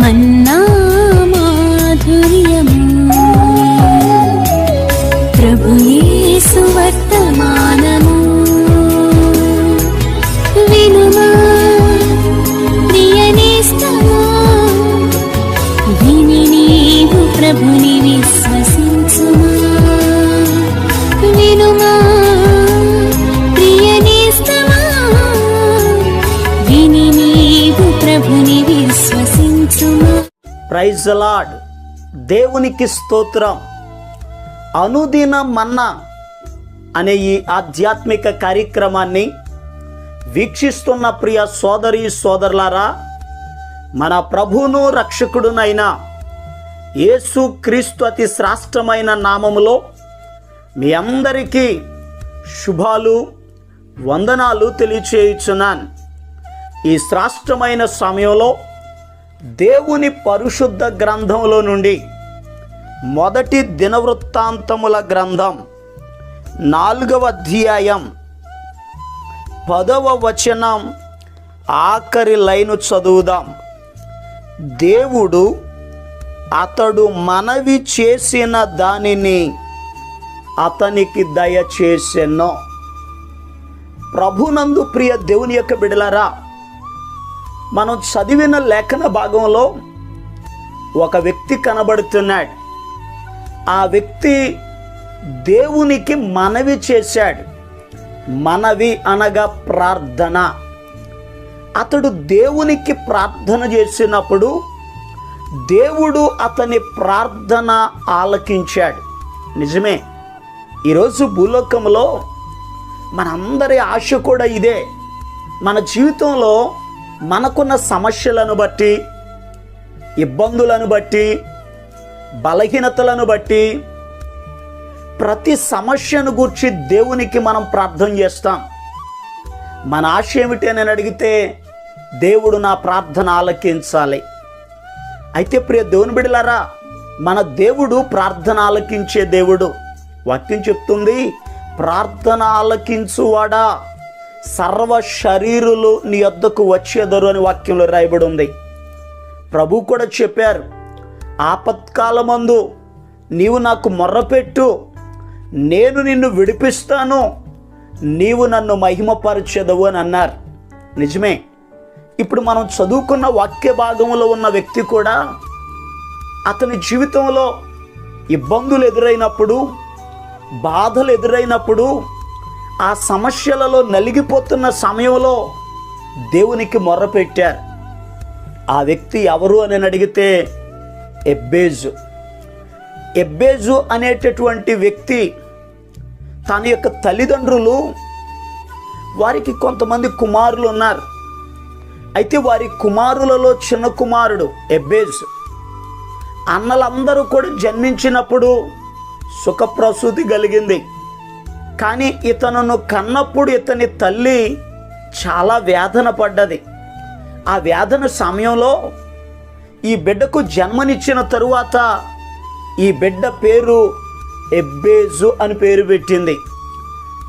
మన్నా మాధుర్యము ప్రభు యేసు వర్తమానము వినుమా ప్రియనేస్తమా విని నీవు ప్రభుని విశ్వసించుమా వినుమా ప్రియనేస్తమా విని నీవు ప్రభుని విశ్వసించుమా. Praise the lord. దేవునికి స్తోత్రం. అనుదిన మన్నా అనే ఈ ఆధ్యాత్మిక కార్యక్రమాన్ని వీక్షిస్తున్న ప్రియ సోదరి సోదరులారా, మన ప్రభువును రక్షకుడునైన యేసు క్రీస్తు అతి శ్రేష్టమైన నామములో మీ అందరికీ శుభాలు వందనాలు తెలియచేయుచున్నాను. ఈ శ్రేష్టమైన సమయంలో దేవుని పరిశుద్ధ గ్రంథంలో నుండి మొదటి దినవృత్తాంతముల గ్రంథం 4వ అధ్యాయం 10వ వచనం ఆఖరి లైను చదువుదాం. దేవుడు అతడు మనవి చేసిన దానిని అతనికి దయచేసెను. ప్రభునందు ప్రియ దేవుని యొక్క బిడ్డలారా, మనం చదివిన లేఖన భాగంలో ఒక వ్యక్తి కనబడుతున్నాడు. ఆ వ్యక్తి దేవునికి మనవి చేశాడు. మనవి అనగా ప్రార్థన. అతడు దేవునికి ప్రార్థన చేసినప్పుడు దేవుడు అతని ప్రార్థన ఆలకించాడు. నిజమే, ఈరోజు భూలోకంలో మనందరి ఆశ కూడా ఇదే. మన జీవితంలో మనకున్న సమస్యలను బట్టి, ఇబ్బందులను బట్టి, బలహీనతలను బట్టి ప్రతి సమస్యను గూర్చి దేవునికి మనం ప్రార్థన చేస్తాం. మన ఆశ ఏమిటి అని అడిగితే, దేవుడు నా ప్రార్థన ఆలకించాలి. అయితే ప్రియ దేవుని బిడ్డలారా, మన దేవుడు ప్రార్థన ఆలకించే దేవుడు. వాక్యం చెప్తుంది, ప్రార్థన ఆలకించువాడా సర్వ శరీరులు నీ వద్దకు వచ్చేదరు అని వాక్యంలో రాయబడి ఉంది. ప్రభు కూడా చెప్పారు, ఆపత్కాలమందు నీవు నాకు మొర్రపెట్టు, నేను నిన్ను విడిపిస్తాను, నీవు నన్ను మహిమపరచెదవు అని అన్నారు. నిజమే, ఇప్పుడు మనం చదువుకున్న వాక్య భాగంలో ఉన్న వ్యక్తి కూడా అతని జీవితంలో ఇబ్బందులు ఎదురైనప్పుడు, బాధలు ఎదురైనప్పుడు, ఆ సమస్యలలో నలిగిపోతున్న సమయంలో దేవునికి మొర్రపెట్టారు. ఆ వ్యక్తి ఎవరు అని అడిగితే ఎబ్బేజు. ఎబ్బేజు అనేటటువంటి వ్యక్తి తన యొక్క తల్లిదండ్రులు, వారికి కొంతమంది కుమారులు ఉన్నారు. అయితే వారి కుమారులలో చిన్న కుమారుడు ఎబ్బేజు. అన్నలందరూ కూడా జన్మించినప్పుడు సుఖప్రసూతి కలిగింది. కానీ ఇతనును కన్నప్పుడు ఇతని తల్లి చాలా వేదన పడ్డది. ఆ వేదన సమయంలో ఈ బిడ్డకు జన్మనిచ్చిన తరువాత ఈ బిడ్డ పేరు ఎబ్బేజు అని పేరు పెట్టింది.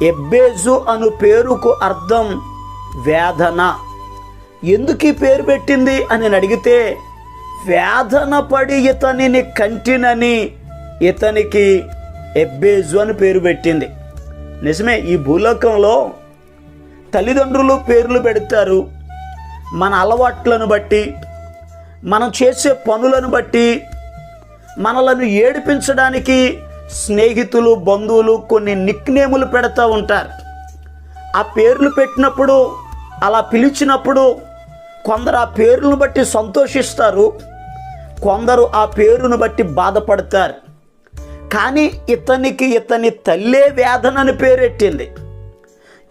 ఎబ్బేజు అను పేరుకు అర్థం వేదన. ఎందుకు ఈ పేరు పెట్టింది అని అడిగితే, వేదన పడి ఇతనిని కంటినని ఇతనికి ఎబ్బేజు అని పేరు పెట్టింది. నిజమే, ఈ భూలోకంలో తల్లిదండ్రులు పేర్లు పెడతారు. మన అలవాట్లను బట్టి, మనం చేసే పనులను బట్టి, మనలను ఏడిపించడానికి స్నేహితులు, బంధువులు కొన్ని నిక్నేములు పెడతా ఉంటారు. ఆ పేర్లు పెట్టినప్పుడు, అలా పిలిచినప్పుడు కొందరు ఆ పేరును బట్టి సంతోషిస్తారు, కొందరు ఆ పేరును బట్టి బాధపడతారు. కానీ ఇతని తల్లే వేదనని పేరెట్టింది.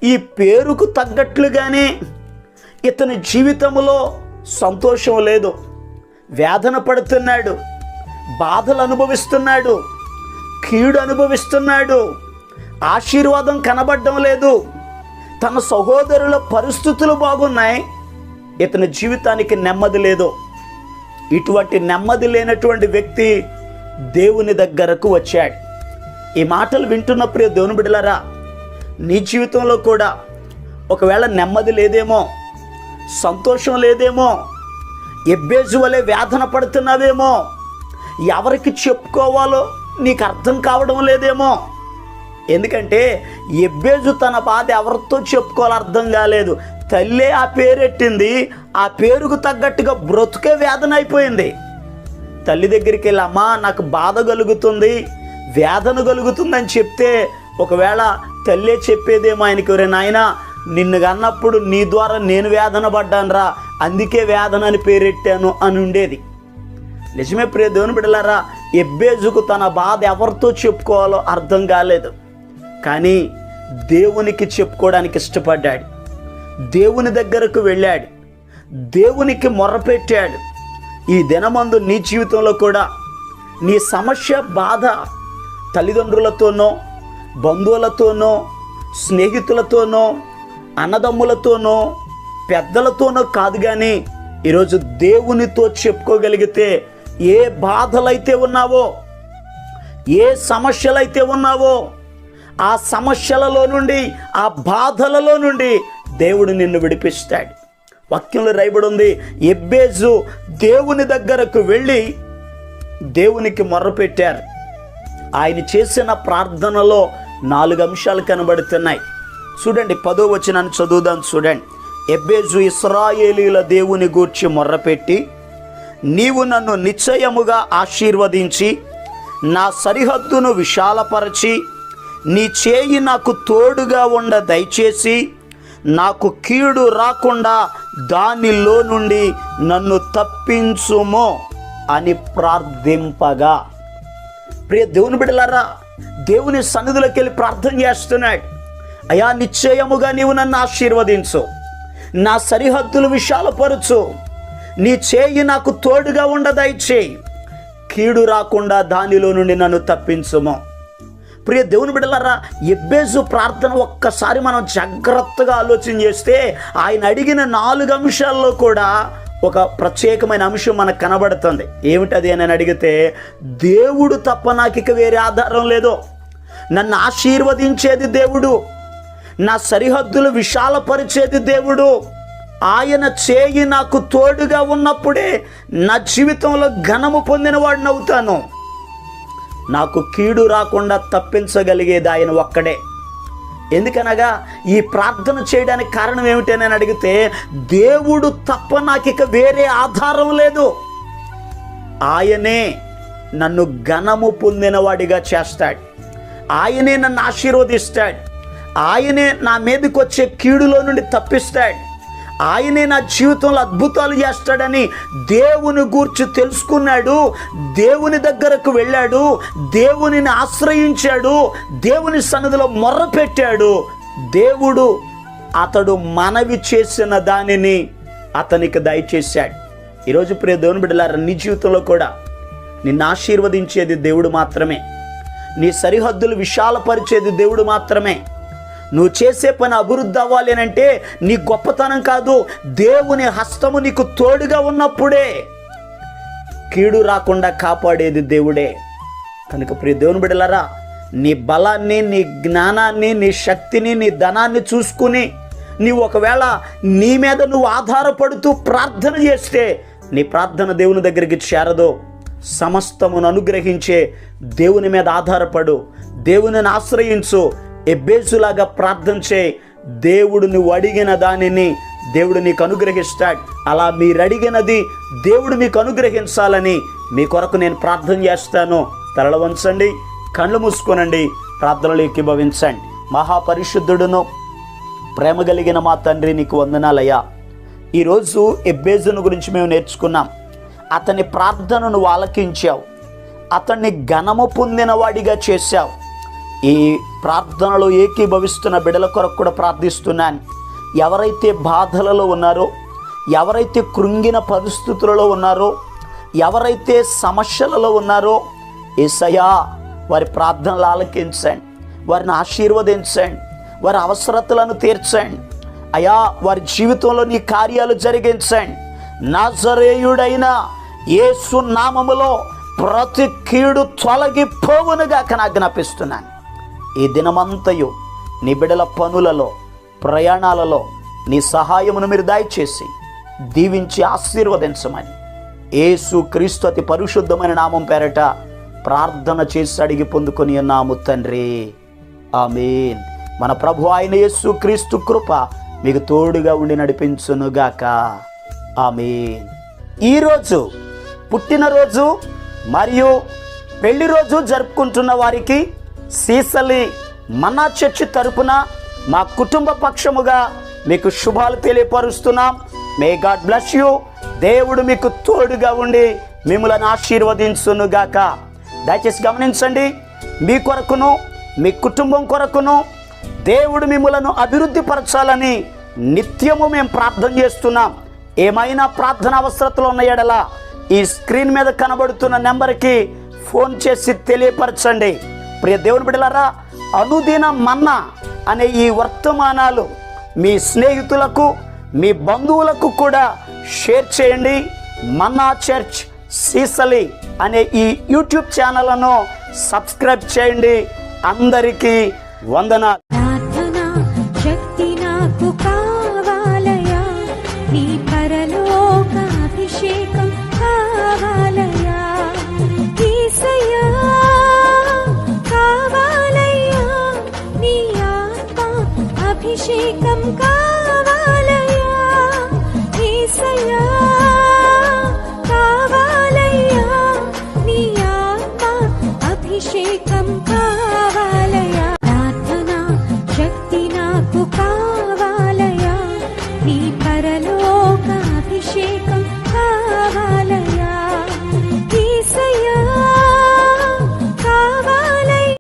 ఈ పేరుకు తగ్గట్లుగానే ఇతని జీవితంలో సంతోషం లేదు. వేదన పడుతున్నాడు, బాధలు అనుభవిస్తున్నాడు, కీడు అనుభవిస్తున్నాడు, ఆశీర్వాదం కనబడడం లేదు. తన సహోదరుల పరిస్థితులు బాగున్నాయి, ఇతని జీవితానికి నెమ్మది లేదు. ఇటువంటి నెమ్మది లేనటువంటి వ్యక్తి దేవుని దగ్గరకు వచ్చాడు. ఈ మాటలు వింటున్న ప్రియ దేవుని బిడ్డలారా, నీ జీవితంలో కూడా ఒకవేళ నెమ్మది లేదేమో, సంతోషం లేదేమో, ఎబ్బేజు వలె వేదన పడుతున్నావేమో, ఎవరికి చెప్పుకోవాలో నీకు అర్థం కావడం లేదేమో. ఎందుకంటే ఎబ్బేజు తన బాధ ఎవరితో చెప్పుకోవాలో అర్థం కాలేదు. తల్లే ఆ పేరెట్టింది, ఆ పేరుకు తగ్గట్టుగా బ్రతుకే వేదన అయిపోయింది. తల్లి దగ్గరికి వెళ్ళి అమ్మా నాకు బాధ కలుగుతుంది, వేదన కలుగుతుందని చెప్తే ఒకవేళ తల్లే చెప్పేదేమో ఆయనకి, రే నాయనా నిన్ను కన్నప్పుడు నీ ద్వారా నేను వేదన పడ్డాను రా, అందుకే వేదన అని పేరెట్టాను అని ఉండేది. నిజమే ప్రియ దేవుని బిడ్డలారా, ఎబ్బేజుకు తన బాధ ఎవరితో చెప్పుకోవాలో అర్థం కాలేదు. కానీ దేవునికి చెప్పుకోవడానికి ఇష్టపడ్డాడు. దేవుని దగ్గరకు వెళ్ళాడు, దేవునికి మొర్రపెట్టాడు. ఈ దినమందు నీ జీవితంలో కూడా నీ సమస్య బాధ తల్లిదండ్రులతోనో, బంధువులతోనో, స్నేహితులతోనో, అన్నదమ్ములతోనో, పెద్దలతోనో కాదు, కానీ ఈరోజు దేవునితో చెప్పుకోగలిగితే ఏ బాధలైతే ఉన్నావో, ఏ సమస్యలైతే ఉన్నావో, ఆ సమస్యలలో నుండి, ఆ బాధలలో నుండి దేవుడు నిన్ను విడిపిస్తాడు. వాక్యంలో రాయబడి ఉంది, ఎబ్బేజు దేవుని దగ్గరకు వెళ్ళి దేవునికి మొర్రపెట్టారు. ఆయన చేసిన ప్రార్థనలో 4 అంశాలు కనబడుతున్నాయి. చూడండి, 10వ వచనాన్ని చదువుదాం. చూడండి, ఎబ్బేజు ఇశ్రాయేలీయుల దేవుని గూర్చి మొర్రపెట్టి, నీవు నన్ను నిశ్చయముగా ఆశీర్వదించి నా సరిహద్దును విశాలపరచి నీ చేయి నాకు తోడుగా ఉండ దయచేసి నాకు కీడు రాకుండా దానిలో నుండి నన్ను తప్పించుమో అని ప్రార్థింపగా. ప్రియ దేవుని బిడ్డలారా, దేవుని సన్నిధిలోకి వెళ్ళి ప్రార్థన చేస్తున్నాడు. అయా నిశ్చయముగా నీవు నన్ను ఆశీర్వదించు, నా సరిహద్దులు విశాలపరచు, నీ చేయి నాకు తోడుగా ఉండ దయచేయి, కీడు రాకుండా దానిలో నుండి నన్ను తప్పించుమో. ప్రియ దేవుని బిడ్డలారా, ఎబ్బేజు ప్రార్థన ఒక్కసారి మనం జాగ్రత్తగా ఆలోచన చేస్తే ఆయన అడిగిన 4 అంశాల్లో కూడా ఒక ప్రత్యేకమైన అంశం మనకు కనబడుతుంది. ఏమిటది అని అడిగితే, దేవుడు తప్ప నాకు ఇక వేరే ఆధారం లేదు, నన్ను ఆశీర్వదించేది దేవుడు, నా సరిహద్దులు విశాలపరిచేది దేవుడు, ఆయన చేయి నాకు తోడుగా ఉన్నప్పుడే నా జీవితంలో ఘనము పొందిన వాడిని అవుతాను, నాకు కీడు రాకుండా తప్పించగలిగేది ఆయన ఒక్కడే. ఎందుకనగా ఈ ప్రార్థన చేయడానికి కారణం ఏమిటి అని అడిగితే, దేవుడు తప్ప నాకు ఇక వేరే ఆధారం లేదు, ఆయనే నన్ను ఘనము పొందినవాడిగా చేస్తాడు, ఆయనే నన్ను ఆశీర్వదిస్తాడు, ఆయనే నా మీదకి వచ్చే కీడులో నుండి తప్పిస్తాడు, ఆయనే నా జీవితంలో అద్భుతాలు చేస్తాడని దేవుని గూర్చి తెలుసుకున్నాడు. దేవుని దగ్గరకు వెళ్ళాడు, దేవునిని ఆశ్రయించాడు, దేవుని సన్నిధిలో మొర్ర పెట్టాడు. దేవుడు అతడు మనవి చేసిన దానిని అతనికి దయచేశాడు. ఈరోజు ప్రియ దేవుని బిడ్డలారా, నీ జీవితంలో కూడా నిన్ను ఆశీర్వదించేది దేవుడు మాత్రమే, నీ సరిహద్దులు విశాలపరిచేది దేవుడు మాత్రమే. నువ్వు చేసే పని అభివృద్ధి అవ్వాలి అని అంటే నీ గొప్పతనం కాదు, దేవుని హస్తము నీకు తోడుగా ఉన్నప్పుడే కీడు రాకుండా కాపాడేది దేవుడే. కనుక ప్రియ దేవుని బిడ్డలారా, నీ బలాన్ని, నీ జ్ఞానాన్ని, నీ శక్తిని, నీ ధనాన్ని చూసుకుని నీవు ఒకవేళ నీ మీద నువ్వు ఆధారపడుతూ ప్రార్థన చేస్తే నీ ప్రార్థన దేవుని దగ్గరికి చేరదో. సమస్తమును అనుగ్రహించే దేవుని మీద ఆధారపడు, దేవునిని ఆశ్రయించు, ఎబ్బేజులాగా ప్రార్థన చేయి. దేవుడు నువ్వు అడిగిన దానిని దేవుడు నీకు అనుగ్రహిస్తాడు. అలా మీరు అడిగినది దేవుడు మీకు అనుగ్రహించాలని మీ కొరకు నేను ప్రార్థన చేస్తాను. తలలు వంచండి, కళ్ళు మూసుకోనండి, ప్రార్థనలు ఏకీభవించండి. మహాపరిశుద్ధుడును ప్రేమ కలిగిన మా తండ్రి, నీకు వందనాలయ్యా. ఈరోజు ఎబ్బేజును గురించి మేము నేర్చుకున్నాం. అతని ప్రార్థనను ఆలకించావు, అతన్ని ఘనము పొందిన వాడిగా చేశావు. ఈ ప్రార్థనలో ఏకీభవిస్తున్న బిడ్డల కొరకు కూడా ప్రార్థిస్తున్నాను. ఎవరైతే బాధలలో ఉన్నారో, ఎవరైతే కృంగిన పరిస్థితులలో ఉన్నారో, ఎవరైతే సమస్యలలో ఉన్నారో, యేసయ్యా వారి ప్రార్థనలు ఆలకించండి, వారిని ఆశీర్వదించండి, వారి అవసరతలను తీర్చండి. అయా వారి జీవితంలో నీ కార్యాలు జరిగించండి. నజరేయుడైన యేసు నామములో ప్రతి కీడు తొలగిపోవునుగా ఆజ్ఞాపిస్తున్నాను. ఈ దినమంతయు నీ బిడ్డల పనులలో, ప్రయాణాలలో నీ సహాయమును మీరు దయచేసి దీవించి ఆశీర్వదించమని యేసు క్రీస్తు అతి పరిశుద్ధమైన నామం పేరట ప్రార్థన చేసి అడిగి పొందుకొని ఉన్నాము తండ్రి, ఆమేన్. మన ప్రభు అయిన యేసు క్రీస్తు కృప మీకు తోడుగా ఉండి నడిపించునుగాక, ఆమేన్. ఈరోజు పుట్టినరోజు మరియు పెళ్లి రోజు జరుపుకుంటున్న వారికి సీసలి మన్నా చర్చి తరపున మా కుటుంబ పక్షముగా మీకు శుభాలు తెలియపరుస్తున్నాం. May God bless you. దేవుడు మీకు తోడుగా ఉండి మిమ్మల్ని ఆశీర్వదించునుగాక. దయచేసి గమనించండి, మీ కొరకును మీ కుటుంబం కొరకును దేవుడు మిమ్మలను అభివృద్ధి పరచాలని నిత్యము మేము ప్రార్థన చేస్తున్నాం. ఏమైనా ప్రార్థన అవసరతలు ఉన్న ఎడల ఈ స్క్రీన్ మీద కనబడుతున్న నెంబర్కి ఫోన్ చేసి తెలియపరచండి. ప్రియ దేవుని బిడ్డలారా, అనుదిన మన్నా అనే ఈ వర్తమానాలు మీ స్నేహితులకు మీ బంధువులకు కూడా షేర్ చేయండి. మన్నా చర్చ్ సీసలి అనే ఈ యూట్యూబ్ ఛానల్ను సబ్స్క్రైబ్ చేయండి. అందరికీ వందనాలు. ప్రార్థనా శక్తి నాకు